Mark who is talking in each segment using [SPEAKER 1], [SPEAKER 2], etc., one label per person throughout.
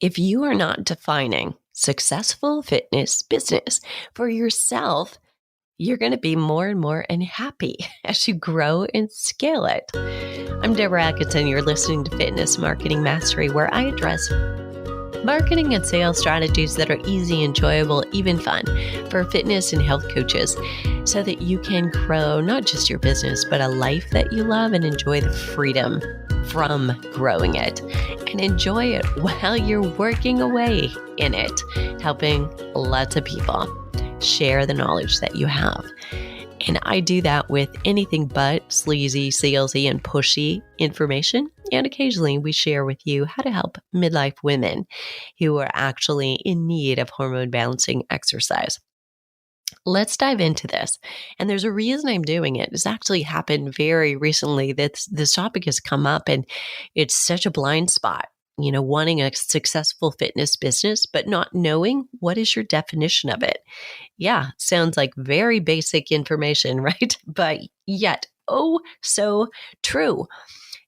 [SPEAKER 1] If you are not defining successful fitness business for yourself, you're going to be more and more unhappy as you grow and scale it. I'm Deborah Atkinson. You're listening to Fitness Marketing Mastery, where I address marketing and sales strategies that are easy, enjoyable, even fun for fitness and health coaches so that you can grow not just your business, but a life that you love and enjoy the freedom from growing it and enjoy it while you're working away in it, helping lots of people share the knowledge that you have. And I do that with anything but sleazy, salesy, and pushy information. And occasionally we share with you how to help midlife women who are actually in need of hormone balancing exercise. Let's dive into this. And there's a reason I'm doing it. It's actually happened very recently that this topic has come up, and it's such a blind spot. You know, wanting a successful fitness business, but not knowing what is your definition of it. Yeah, sounds like very basic information, right? But yet, oh, so true.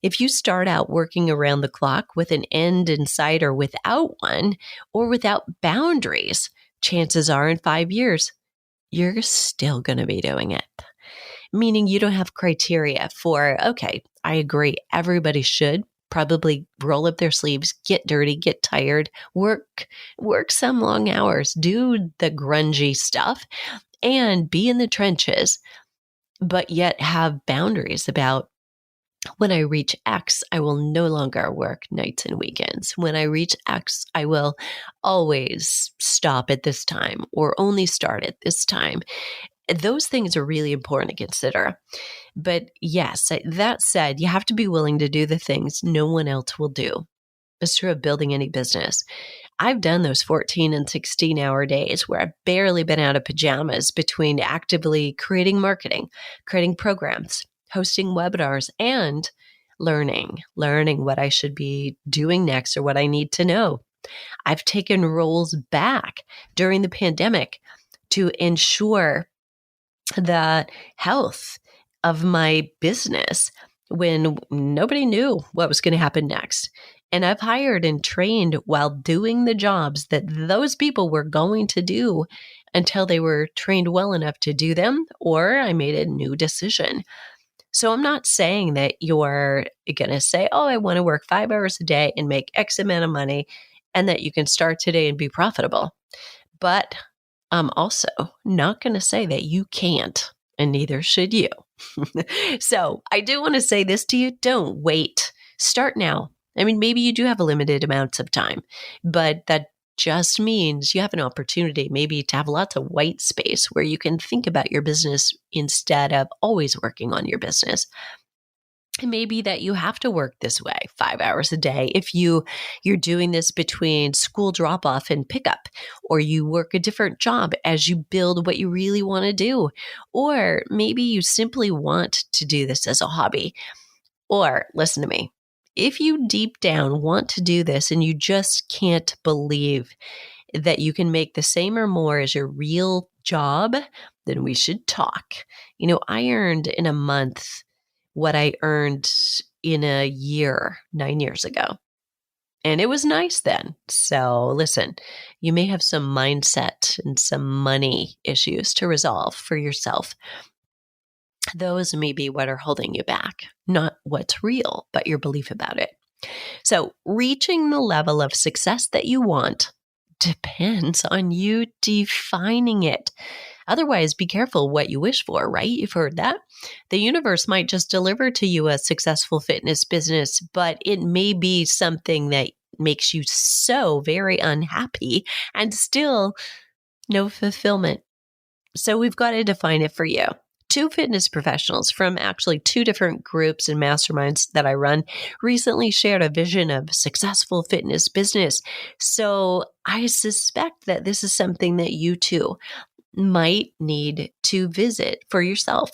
[SPEAKER 1] If you start out working around the clock with an end in sight or without one, or without boundaries, chances are in 5 years, you're still going to be doing it. Meaning you don't have criteria for, okay, I agree, everybody should probably roll up their sleeves, get dirty, get tired, work some long hours, do the grungy stuff, and be in the trenches, but yet have boundaries about when I reach X, I will no longer work nights and weekends. When I reach X, I will always stop at this time or only start at this time. Those things are really important to consider. But yes, that said, you have to be willing to do the things no one else will do. It's true of building any business. I've done those 14 and 16-hour days where I've barely been out of pajamas between actively creating marketing, creating programs, hosting webinars, and learning what I should be doing next or what I need to know. I've taken roles back during the pandemic to ensure the health of my business when nobody knew what was going to happen next. And I've hired and trained while doing the jobs that those people were going to do until they were trained well enough to do them, or I made a new decision. So I'm not saying that you're going to say, oh, I want to work 5 hours a day and make X amount of money and that you can start today and be profitable. But I'm also not going to say that you can't, and neither should you. So I do want to say this to you. Don't wait. Start now. I mean, maybe you do have a limited amount of time, but that just means you have an opportunity maybe to have lots of white space where you can think about your business instead of always working on your business. It may be that you have to work this way 5 hours a day if you're doing this between school drop-off and pickup, or you work a different job as you build what you really want to do. Or maybe you simply want to do this as a hobby. Or listen to me. If you deep down want to do this and you just can't believe that you can make the same or more as your real job, then we should talk. You know, I earned in a month what I earned in a year 9 years ago. And it was nice then. So listen, you may have some mindset and some money issues to resolve for yourself. Those may be what are holding you back, not what's real, but your belief about it. So reaching the level of success that you want depends on you defining it. Otherwise, be careful what you wish for, right? You've heard that. The universe might just deliver to you a successful fitness business, but it may be something that makes you so very unhappy and still no fulfillment. So we've got to define it for you. 2 fitness professionals from actually 2 different groups and masterminds that I run recently shared a vision of successful fitness business. So I suspect that this is something that you too might need to visit for yourself.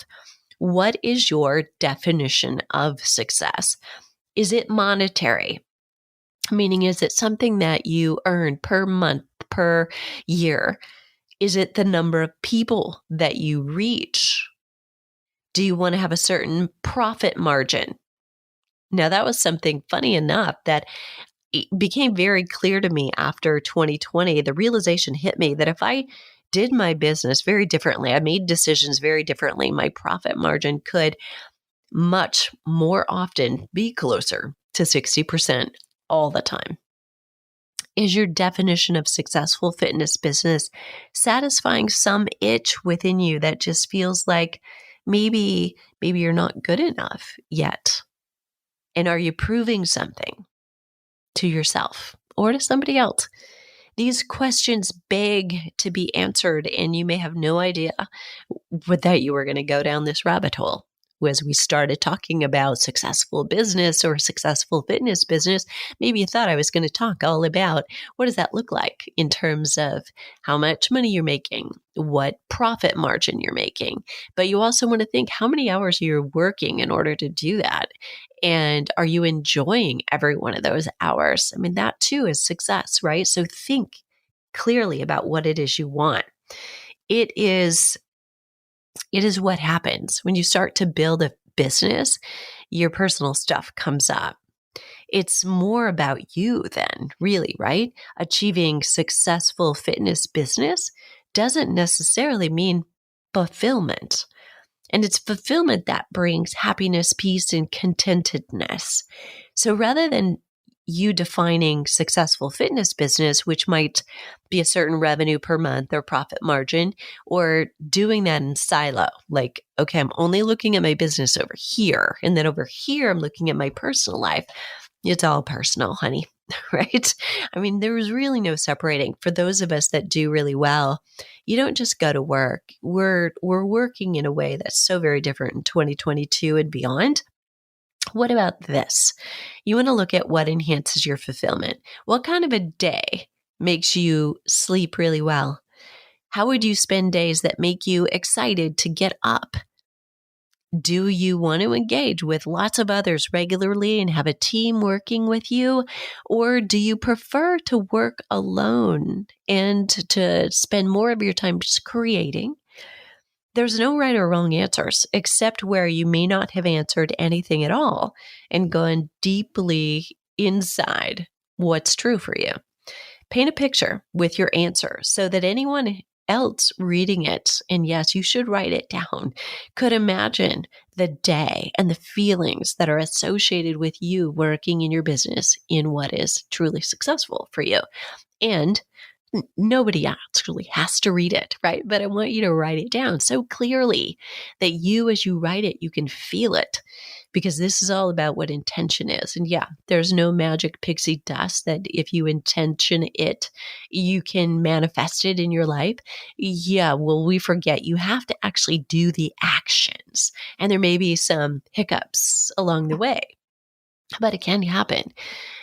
[SPEAKER 1] What is your definition of success? Is it monetary? Meaning, is it something that you earn per month, per year? Is it the number of people that you reach? Do you want to have a certain profit margin? Now, that was something funny enough that it became very clear to me after 2020, the realization hit me that if I did my business very differently, I made decisions very differently, my profit margin could much more often be closer to 60% all the time. Is your definition of successful fitness business satisfying some itch within you that just feels like maybe you're not good enough yet? And are you proving something to yourself or to somebody else? These questions beg to be answered, and you may have no idea that you were going to go down this rabbit hole. As we started talking about successful business or successful fitness business, maybe you thought I was going to talk all about what does that look like in terms of how much money you're making, what profit margin you're making. But you also want to think how many hours you're working in order to do that. And are you enjoying every one of those hours? I mean, that too is success, right? So think clearly about what it is you want. It is what happens when you start to build a business. Your personal stuff comes up. It's more about you then, really, right? Achieving successful fitness business doesn't necessarily mean fulfillment. And it's fulfillment that brings happiness, peace, and contentedness. So rather than you defining successful fitness business, which might be a certain revenue per month or profit margin, or doing that in silo, like, okay, I'm only looking at my business over here. And then over here, I'm looking at my personal life. It's all personal, honey, right? I mean, there was really no separating. For those of us that do really well, you don't just go to work. We're working in a way that's so very different in 2022 and beyond. What about this? You want to look at what enhances your fulfillment. What kind of a day makes you sleep really well? How would you spend days that make you excited to get up? Do you want to engage with lots of others regularly and have a team working with you? Or do you prefer to work alone and to spend more of your time just creating? There's no right or wrong answers, except where you may not have answered anything at all and gone deeply inside what's true for you. Paint a picture with your answer so that anyone else reading it, and yes, you should write it down, could imagine the day and the feelings that are associated with you working in your business in what is truly successful for you. And nobody actually has to read it, right? But I want you to write it down so clearly that you, as you write it, you can feel it, because this is all about what intention is. And yeah, there's no magic pixie dust that if you intention it, you can manifest it in your life. Yeah, well, we forget you have to actually do the actions, and there may be some hiccups along the way, but it can happen.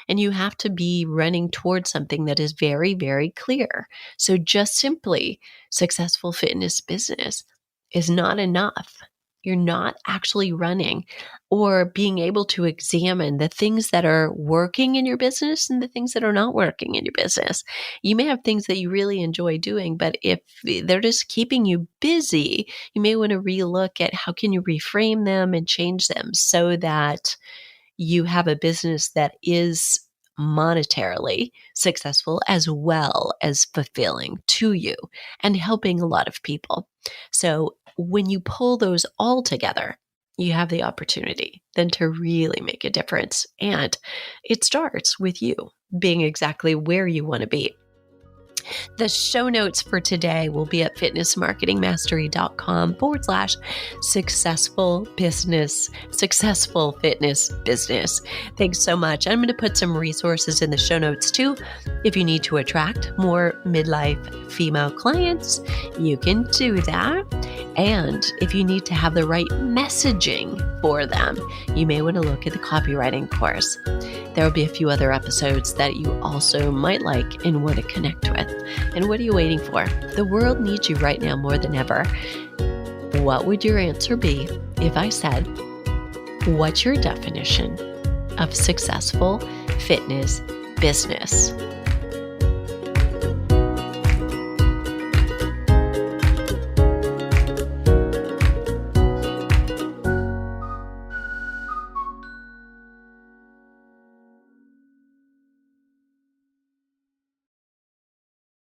[SPEAKER 1] And you have to be running towards something that is very, very clear. So just simply successful fitness business is not enough. You're not actually running or being able to examine the things that are working in your business and the things that are not working in your business. You may have things that you really enjoy doing, but if they're just keeping you busy, you may want to relook at how can you reframe them and change them so that you have a business that is monetarily successful as well as fulfilling to you and helping a lot of people. So when you pull those all together, you have the opportunity then to really make a difference. And it starts with you being exactly where you want to be. The show notes for today will be at fitnessmarketingmastery.com/successful fitness business. Thanks so much. I'm going to put some resources in the show notes too. If you need to attract more midlife female clients, you can do that. And if you need to have the right messaging for them, you may want to look at the copywriting course. There will be a few other episodes that you also might like and want to connect with. And what are you waiting for? The world needs you right now more than ever. What would your answer be if I said, what's your definition of successful fitness business?